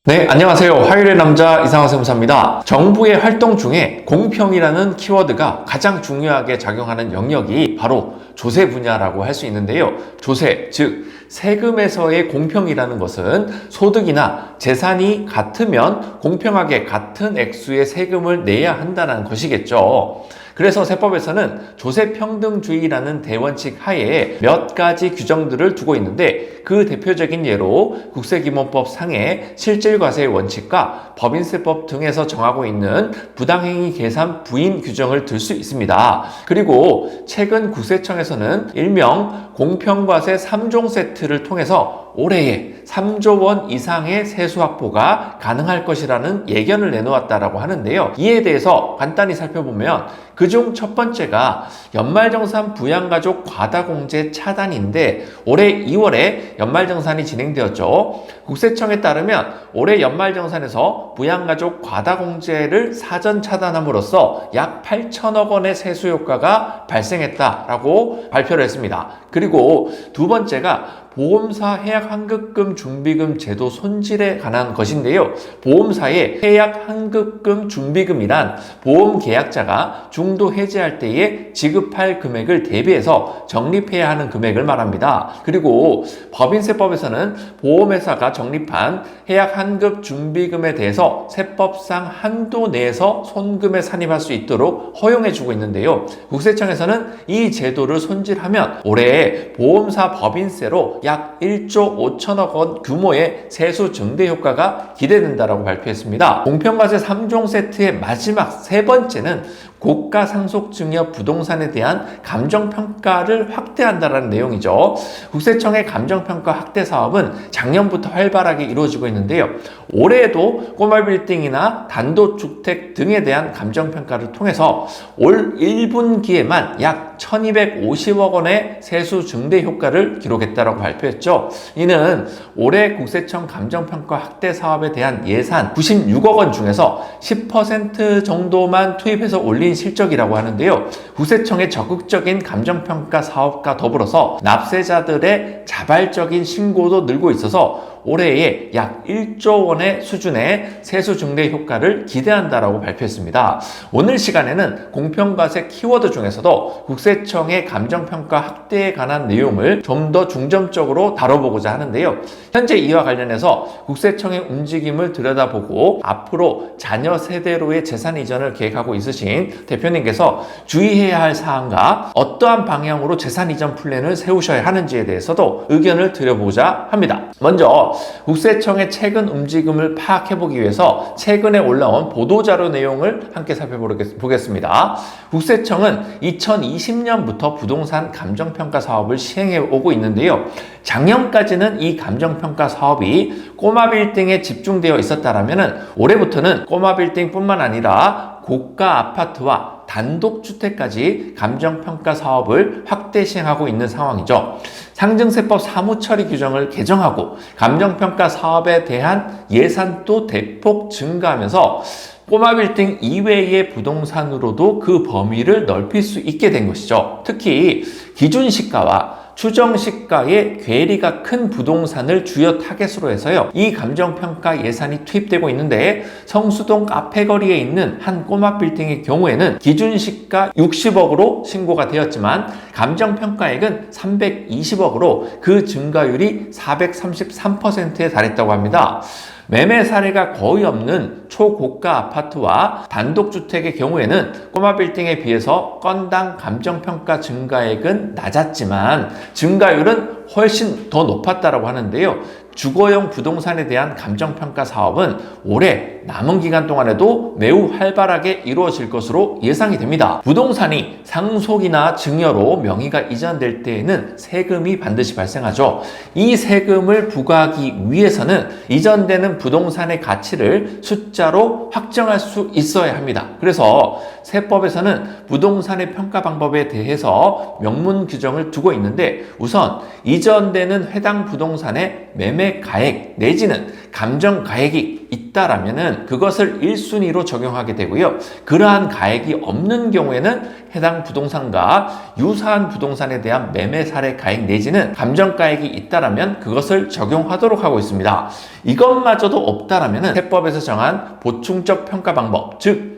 네, 안녕하세요. 화요일의 남자 이상화 세무사입니다. 정부의 활동 중에 공평이라는 키워드가 가장 중요하게 작용하는 영역이 바로 조세 분야라고 할 수 있는데요. 조세, 즉 세금에서의 공평이라는 것은 소득이나 재산이 같으면 공평하게 같은 액수의 세금을 내야 한다는 것이겠죠. 그래서 세법에서는 조세평등주의라는 대원칙 하에 몇 가지 규정들을 두고 있는데 그 대표적인 예로 국세기본법 상의 실질과세의 원칙과 법인세법 등에서 정하고 있는 부당행위 계산 부인 규정을 들 수 있습니다. 그리고 최근 국세청에서는 일명 공평과세 3종 세트를 통해서 올해에 3조 원 이상의 세수 확보가 가능할 것이라는 예견을 내놓았다라고 하는데요. 이에 대해서 간단히 살펴보면 그중 첫 번째가 연말정산 부양가족 과다공제 차단인데 올해 2월에 연말정산이 진행되었죠. 국세청에 따르면 올해 연말정산에서 부양가족 과다공제를 사전 차단함으로써 약 8천억 원의 세수 효과가 발생했다라고 발표를 했습니다. 그리고 두 번째가 보험사 해약 환급금 준비금 제도 손질에 관한 것인데요. 보험사의 해약 환급금 준비금이란 보험 계약자가 중도 해지할 때에 지급할 금액을 대비해서 적립해야 하는 금액을 말합니다. 그리고 법인세법에서는 보험회사가 적립한 해약 환급 준비금에 대해서 세법상 한도 내에서 손금에 산입할 수 있도록 허용해주고 있는데요. 국세청에서는 이 제도를 손질하면 올해 보험사 법인세로 약 1조 5천억 원 규모의 세수 증대 효과가 기대된다라고 발표했습니다. 공평과세 3종 세트의 마지막 세 번째는 고가 상속 증여 부동산에 대한 감정평가를 확대한다는 내용이죠. 국세청의 감정평가 확대 사업은 작년부터 활발하게 이루어지고 있는데요. 올해에도 꼬마 빌딩이나 단독주택 등에 대한 감정평가를 통해서 올 1분기에만 약 1250억 원의 세수 증대 효과를 기록했다고 발표했죠. 이는 올해 국세청 감정평가 확대 사업에 대한 예산 96억 원 중에서 10% 정도만 투입해서 올린 실적이라고 하는데요. 국세청의 적극적인 감정평가 사업과 더불어서 납세자들의 자발적인 신고도 늘고 있어서 올해에 약 1조 원의 수준의 세수 증대 효과를 기대한다라고 발표했습니다. 오늘 시간에는 공평과세 키워드 중에서도 국세청의 감정평가 확대에 관한 내용을 좀 더 중점적으로 다뤄보고자 하는데요. 현재 이와 관련해서 국세청의 움직임을 들여다보고 앞으로 자녀 세대로의 재산 이전을 계획하고 있으신 대표님께서 주의해야 할 사항과 어떠한 방향으로 재산 이전 플랜을 세우셔야 하는지에 대해서도 의견을 드려보고자 합니다. 먼저 국세청의 최근 움직임을 파악해보기 위해서 최근에 올라온 보도자료 내용을 함께 살펴보겠습니다. 국세청은 2020년부터 부동산 감정평가 사업을 시행해 오고 있는데요. 작년까지는 이 감정평가 사업이 꼬마 빌딩에 집중되어 있었다면 올해부터는 꼬마 빌딩뿐만 아니라 고가 아파트와 단독주택까지 감정평가 사업을 확대 시행하고 있는 상황이죠. 상증세법 사무처리 규정을 개정하고 감정평가 사업에 대한 예산도 대폭 증가하면서 꼬마 빌딩 이외의 부동산으로도 그 범위를 넓힐 수 있게 된 것이죠. 특히 기준시가와 추정시가의 괴리가 큰 부동산을 주요 타겟으로 해서요. 이 감정평가 예산이 투입되고 있는데 성수동 카페거리에 있는 한 꼬마 빌딩의 경우에는 기준시가 60억으로 신고가 되었지만 감정평가액은 320억으로 그 증가율이 433%에 달했다고 합니다. 매매 사례가 거의 없는 초고가 아파트와 단독주택의 경우에는 꼬마 빌딩에 비해서 건당 감정평가 증가액은 낮았지만 증가율은 훨씬 더 높았다고 하는데요. 주거용 부동산에 대한 감정평가 사업은 올해 남은 기간 동안에도 매우 활발하게 이루어질 것으로 예상이 됩니다. 부동산이 상속이나 증여로 명의가 이전될 때에는 세금이 반드시 발생하죠. 이 세금을 부과하기 위해서는 이전되는 부동산의 가치를 숫자로 확정할 수 있어야 합니다. 그래서 세법에서는 부동산의 평가 방법에 대해서 명문 규정을 두고 있는데 우선 이전되는 해당 부동산의 매매 가액 내지는 감정 가액이 있다라면은 그것을 1순위로 적용하게 되고요. 그러한 가액이 없는 경우에는 해당 부동산과 유사한 부동산에 대한 매매 사례 가액 내지는 감정 가액이 있다라면 그것을 적용하도록 하고 있습니다. 이것마저도 없다라면은 세법에서 정한 보충적 평가 방법, 즉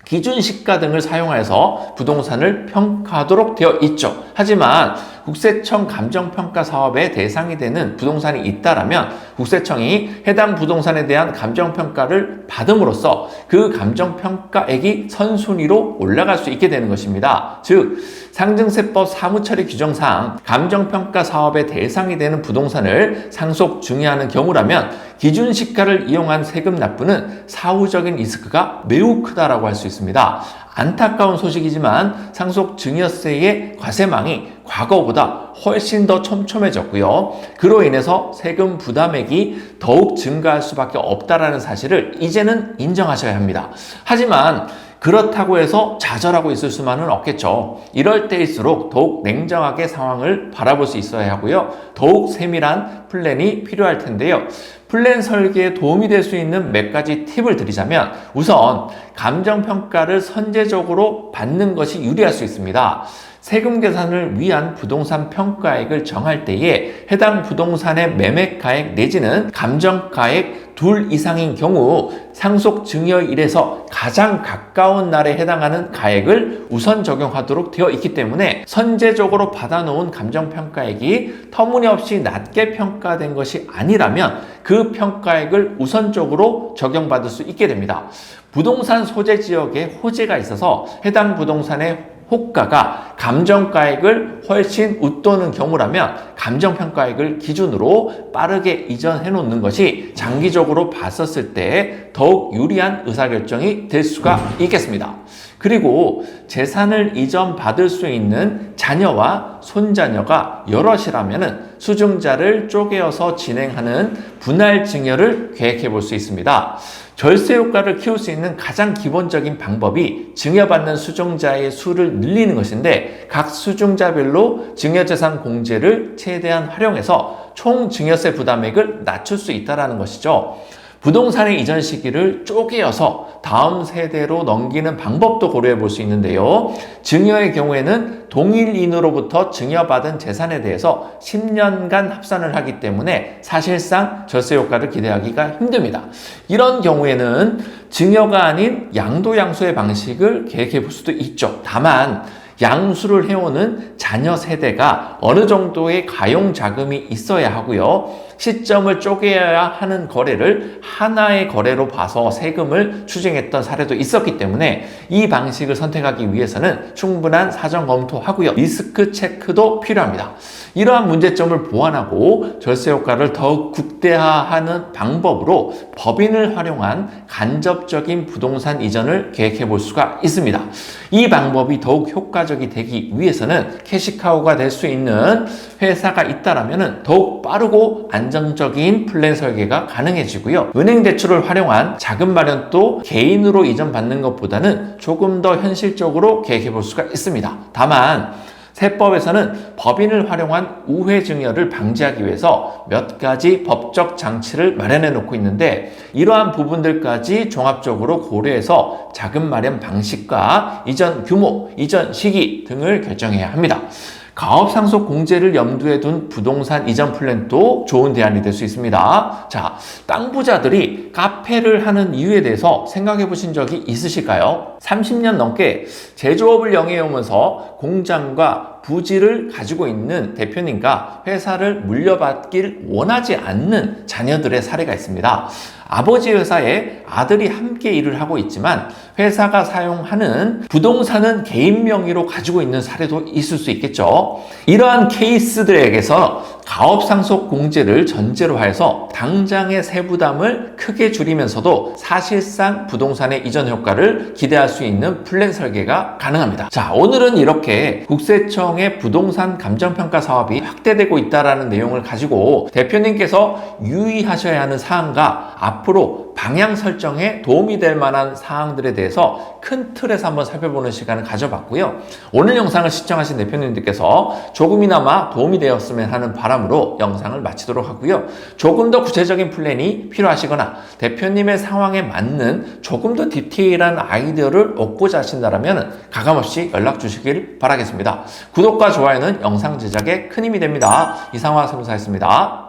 기준 시가 등을 사용하여서 부동산을 평가하도록 되어 있죠. 하지만 국세청 감정평가 사업의 대상이 되는 부동산이 있다라면 국세청이 해당 부동산에 대한 감정평가를 받음으로써 그 감정평가액이 선순위로 올라갈 수 있게 되는 것입니다. 즉 상증세법 사무처리 규정상 감정평가 사업의 대상이 되는 부동산을 상속 증여하는 경우라면 기준시가를 이용한 세금 납부는 사후적인 리스크가 매우 크다라고 할 수 있습니다. 안타까운 소식이지만 상속 증여세의 과세망이 과거보다 훨씬 더 촘촘해졌고요. 그로 인해서 세금 부담액이 더욱 증가할 수밖에 없다라는 사실을 이제는 인정하셔야 합니다. 하지만 그렇다고 해서 좌절하고 있을 수만은 없겠죠. 이럴 때일수록 더욱 냉정하게 상황을 바라볼 수 있어야 하고요. 더욱 세밀한 플랜이 필요할 텐데요. 플랜 설계에 도움이 될 수 있는 몇 가지 팁을 드리자면 우선 감정평가를 선제적으로 받는 것이 유리할 수 있습니다. 세금 계산을 위한 부동산 평가액을 정할 때에 해당 부동산의 매매가액 내지는 감정가액 둘 이상인 경우 상속 증여일에서 가장 가까운 날에 해당하는 가액을 우선 적용하도록 되어 있기 때문에 선제적으로 받아놓은 감정평가액이 터무니없이 낮게 평가된 것이 아니라면 그 평가액을 우선적으로 적용받을 수 있게 됩니다. 부동산 소재 지역에 호재가 있어서 해당 부동산의 호가가 감정가액을 훨씬 웃도는 경우라면 감정평가액을 기준으로 빠르게 이전해 놓는 것이 장기적으로 봤었을 때 더욱 유리한 의사결정이 될 수가 있겠습니다. 그리고 재산을 이전받을 수 있는 자녀와 손자녀가 여럿이라면 수증자를 쪼개어서 진행하는 분할 증여를 계획해 볼 수 있습니다. 절세 효과를 키울 수 있는 가장 기본적인 방법이 증여받는 수증자의 수를 늘리는 것인데 각 수증자별로 증여재산 공제를 최대한 활용해서 총 증여세 부담액을 낮출 수 있다는 것이죠. 부동산의 이전 시기를 쪼개어서 다음 세대로 넘기는 방법도 고려해 볼 수 있는데요. 증여의 경우에는 동일인으로부터 증여받은 재산에 대해서 10년간 합산을 하기 때문에 사실상 절세 효과를 기대하기가 힘듭니다. 이런 경우에는 증여가 아닌 양도양수의 방식을 계획해 볼 수도 있죠. 다만 양수를 해오는 자녀 세대가 어느 정도의 가용 자금이 있어야 하고요. 시점을 쪼개야 하는 거래를 하나의 거래로 봐서 세금을 추징했던 사례도 있었기 때문에 이 방식을 선택하기 위해서는 충분한 사전 검토하고요. 리스크 체크도 필요합니다. 이러한 문제점을 보완하고 절세 효과를 더욱 극대화하는 방법으로 법인을 활용한 간접적인 부동산 이전을 계획해 볼 수가 있습니다. 이 방법이 더욱 효과적이 되기 위해서는 캐시카우가 될 수 있는 회사가 있다라면 더욱 빠르고 안정적인 플랜 설계가 가능해지고요. 은행 대출을 활용한 자금 마련도 개인으로 이전받는 것보다는 조금 더 현실적으로 계획해 볼 수가 있습니다. 다만 세법에서는 법인을 활용한 우회 증여를 방지하기 위해서 몇 가지 법적 장치를 마련해 놓고 있는데 이러한 부분들까지 종합적으로 고려해서 자금 마련 방식과 이전 규모, 이전 시기 등을 결정해야 합니다. 가업 상속 공제를 염두에 둔 부동산 이전 플랜도 좋은 대안이 될 수 있습니다. 자, 땅 부자들이 카페를 하는 이유에 대해서 생각해 보신 적이 있으실까요? 30년 넘게 제조업을 영위해오면서 공장과 부지를 가지고 있는 대표님과 회사를 물려받길 원하지 않는 자녀들의 사례가 있습니다. 아버지 회사에 아들이 함께 일을 하고 있지만 회사가 사용하는 부동산은 개인 명의로 가지고 있는 사례도 있을 수 있겠죠. 이러한 케이스들에게서 가업상속 공제를 전제로 해서 당장의 세부담을 크게 줄이면서도 사실상 부동산의 이전 효과를 기대할 수 있는 플랜 설계가 가능합니다. 자, 오늘은 이렇게 국세청의 부동산 감정평가 사업이 확대되고 있다는 내용을 가지고 대표님께서 유의하셔야 하는 사항과 앞으로 방향 설정에 도움이 될 만한 사항들에 대해서 큰 틀에서 한번 살펴보는 시간을 가져봤고요. 오늘 영상을 시청하신 대표님들께서 조금이나마 도움이 되었으면 하는 바람으로 영상을 마치도록 하고요. 조금 더 구체적인 플랜이 필요하시거나 대표님의 상황에 맞는 조금 더 디테일한 아이디어를 얻고자 하신다면 가감없이 연락 주시길 바라겠습니다. 구독과 좋아요는 영상 제작에 큰 힘이 됩니다. 이상화 세무사였습니다.